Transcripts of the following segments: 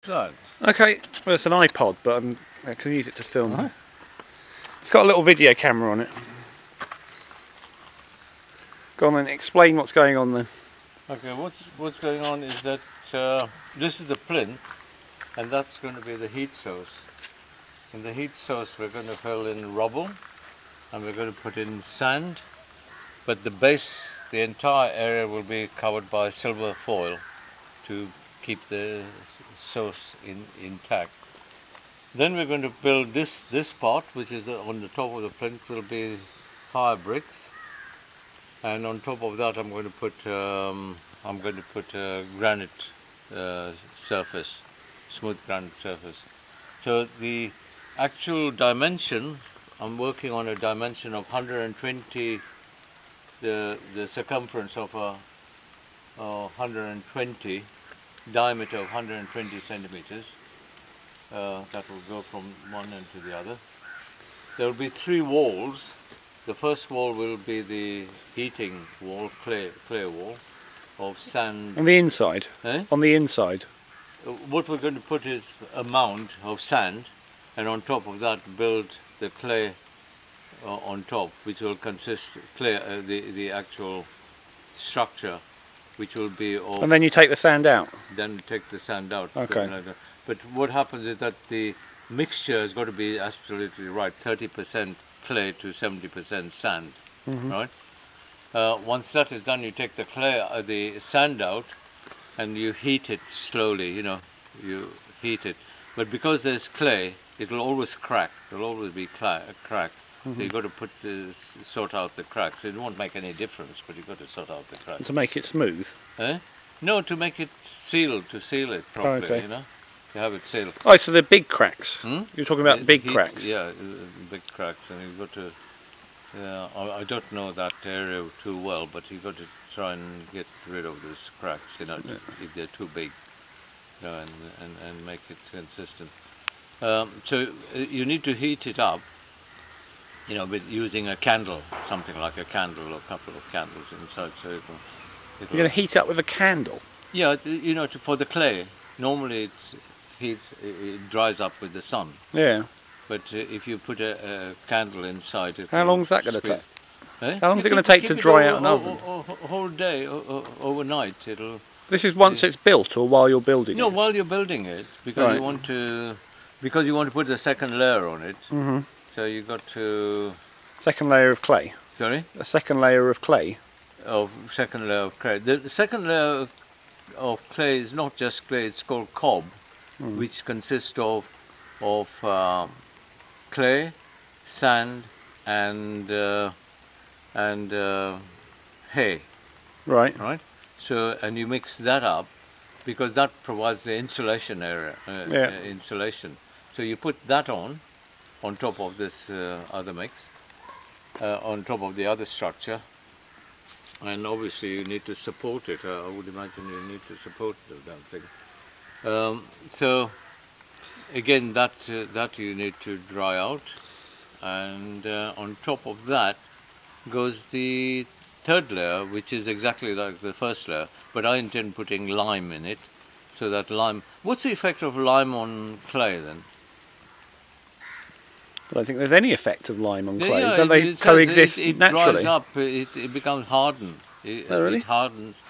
So, Okay, well it's an iPod, but I can use it to film. It's got a little video camera on it. Go on and explain what's going on then. okay, what's going on is that this is the plinth, and that's going to be the heat source. In the heat source, we're going to fill in rubble, and we're going to put in sand. But the base, the entire area will be covered by silver foil to keep the source intact. Then we're going to build this part, which is on the top of the plinth, will be fire bricks, and on top of that, I'm going to put granite surface, smooth granite surface. So the actual dimension, I'm working on a dimension of 120. The circumference of a 120, diameter of 120 centimeters. That will go from one end to the other. There will be 3 walls. The first wall will be the heating wall, clay wall of sand. On the inside? Eh? On the inside? What we're going to put is a mound of sand, and on top of that build the clay on top, which will consist the actual structure, which will be of. And then you take the sand out? Then take the sand out. Okay. But what happens is that the mixture has got to be absolutely right, 30% clay to 70% sand, right? Once that is done, you take the sand out, and you heat it slowly. You heat it, but because there's clay, it will always crack. There will always be cracks. So you've got to sort out the cracks. It won't make any difference, but you've got to sort out the cracks. To make it smooth? No, to make it sealed, to seal it properly, okay. To have it sealed. Oh, so they're big cracks? You're talking about big cracks? Yeah, big cracks, and you've got to, I don't know that area too well, but you've got to try and get rid of those cracks, if they're too big, and make it consistent. So you need to heat it up, with using a candle, something like a candle or a couple of candles inside, so it'll You're going to heat up with a candle? Yeah, for the clay, normally it dries up with the sun. Yeah. But if you put a candle inside it... How long is that going to take? Eh? How long is it going to take to dry out an oven? Whole day, overnight. This is once it's built, or while you're building it? No, while you're building it, because you want to put the second layer on it. So you got to... Second layer of clay? Sorry? A second layer of clay? Second layer of clay. The second layer of clay is not just clay, it's called cob, which consists of clay, sand, and hay. Right. Right? So, and you mix that up, because that provides the insulation area, insulation. So you put that on top of this other mix, on top of the other structure, and obviously you need to support it. I would imagine you need to support the damn thing. So again, that you need to dry out, and on top of that goes the third layer, which is exactly like the first layer, but I intend putting lime in it, so that lime... What's the effect of lime on clay then? I don't think there's any effect of lime on clay. Yeah, don't they coexist naturally? It dries up, it becomes hardened. Really? It hardens,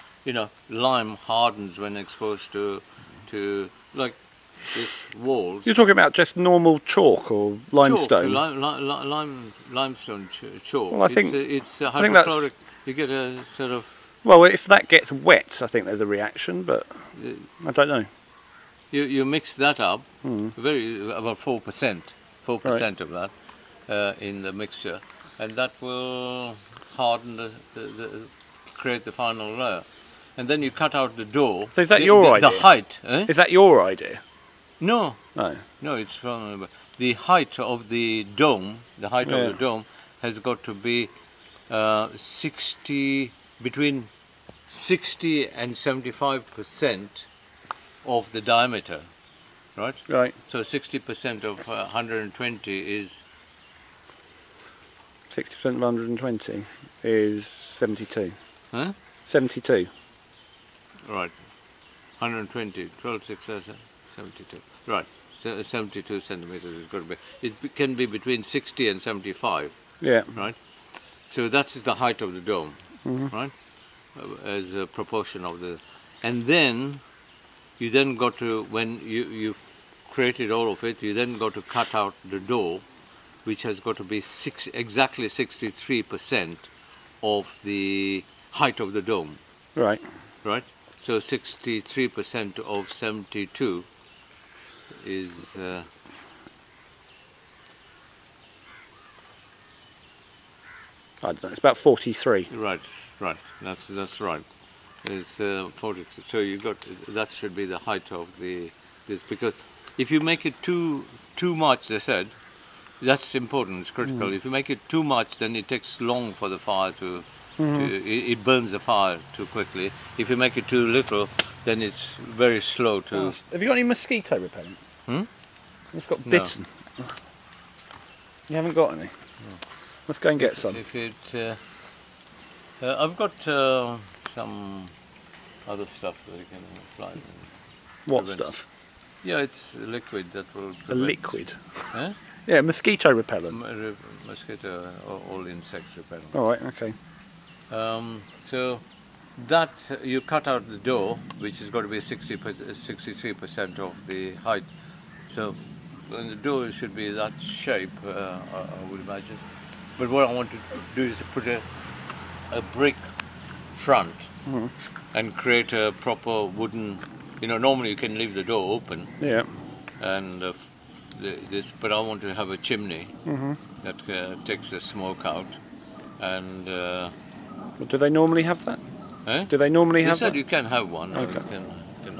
lime hardens when exposed to like this walls. You're talking about just normal chalk or limestone? Limestone chalk. Well, I think it's hydrochloric. You get a sort of... Well, if that gets wet, I think there's a reaction, but I don't know. You mix that up, about 4%. 4% of that in the mixture, and that will harden create the final layer. And then you cut out the door. So is that your idea? The height. Is that your idea? No. No. No, it's from the height of the dome. The height of the dome has got to be between 60 and 75% of the diameter. Right? Right. So 60% of 120 is... 60% of 120 is 72. Huh? 72. Right. 120, 12, 6, 72. Right. So 72 centimeters is going to be. Can be between 60 and 75. Yeah. Right. So that is the height of the dome. Right. As a proportion of the, and then you then got to, when you've created all of it, you then got to cut out the door, which has got to be exactly 63% of the height of the dome. Right. Right. So 63% of 72 is. I don't know. It's about 43. Right. Right. That's right. It's 40. So you got, that should be the height of this, because if you make it too much, they said, that's important. It's critical. If you make it too much, then it takes long for the fire to. It burns the fire too quickly. If you make it too little, then it's very slow to. Oh, have you got any mosquito repellent? It's got bitten. No. You haven't got any. No. Let's go and get some. If it, I've got some other stuff that you can apply. What stuff? Yeah, it's a liquid that will prevent. A liquid? Eh? Yeah, mosquito repellent. Mosquito, all insect repellent. All right, okay. So that you cut out the door, which has got to be 63% of the height. So and the door should be that shape, I would imagine. But what I want to do is put a brick front and create a proper wooden. You know, normally you can leave the door open. Yeah. And this, but I want to have a chimney that takes the smoke out. And do they normally have that? Eh? Do they normally have that? They said that? you can have one. Okay. You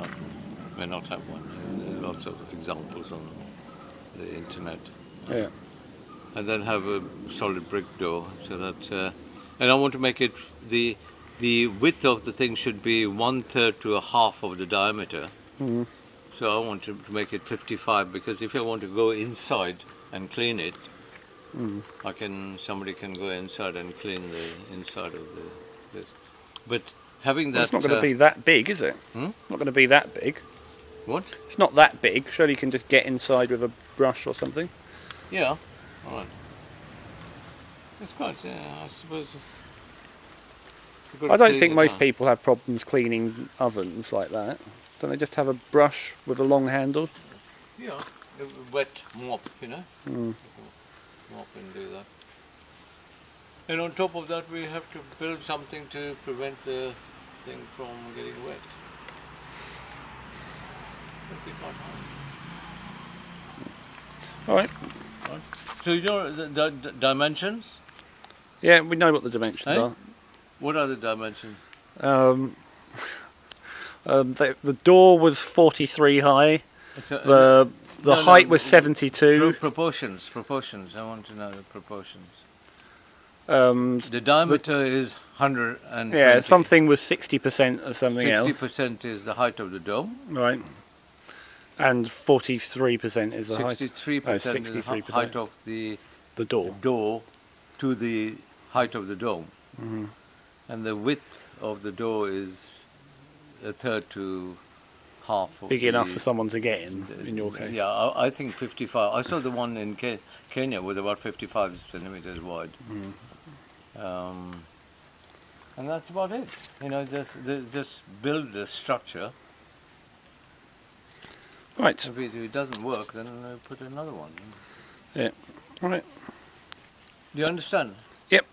may not have one. There are lots of examples on the internet. Yeah. And then have a solid brick door, so that. And I want to make it the width of the thing should be 1/3 to a half of the diameter. So I want to make it 55, because if I want to go inside and clean it, somebody can go inside and clean the inside of this. But having that... It's not going to be that big, is it? Not going to be that big. What? It's not that big. Surely you can just get inside with a brush or something. Yeah. All right. It's quite, I suppose... I don't think most people have problems cleaning ovens like that. Don't they just have a brush with a long handle? Yeah, a wet mop, you know. Mop and do that. And on top of that, we have to build something to prevent the thing from getting wet. That'd be quite hard. All right. So you know the dimensions? Yeah, we know what the dimensions are. What are the dimensions? The door was 43 high. The height was 72. Proportions. I want to know the proportions. The diameter is 120. Yeah, something was 60% of something 60% else. 60% is the height of the dome. Right. And 43% is the 63% height. is the height of the door to the height of the dome. And the width of the door is 1/3 to half. Big enough for someone to get in your case. Yeah, I think 55. I saw the one in Kenya with about 55 centimeters wide. And that's about it. You know, just build the structure. Right. If it doesn't work, then put another one. Yeah. All right. Do you understand? Yep.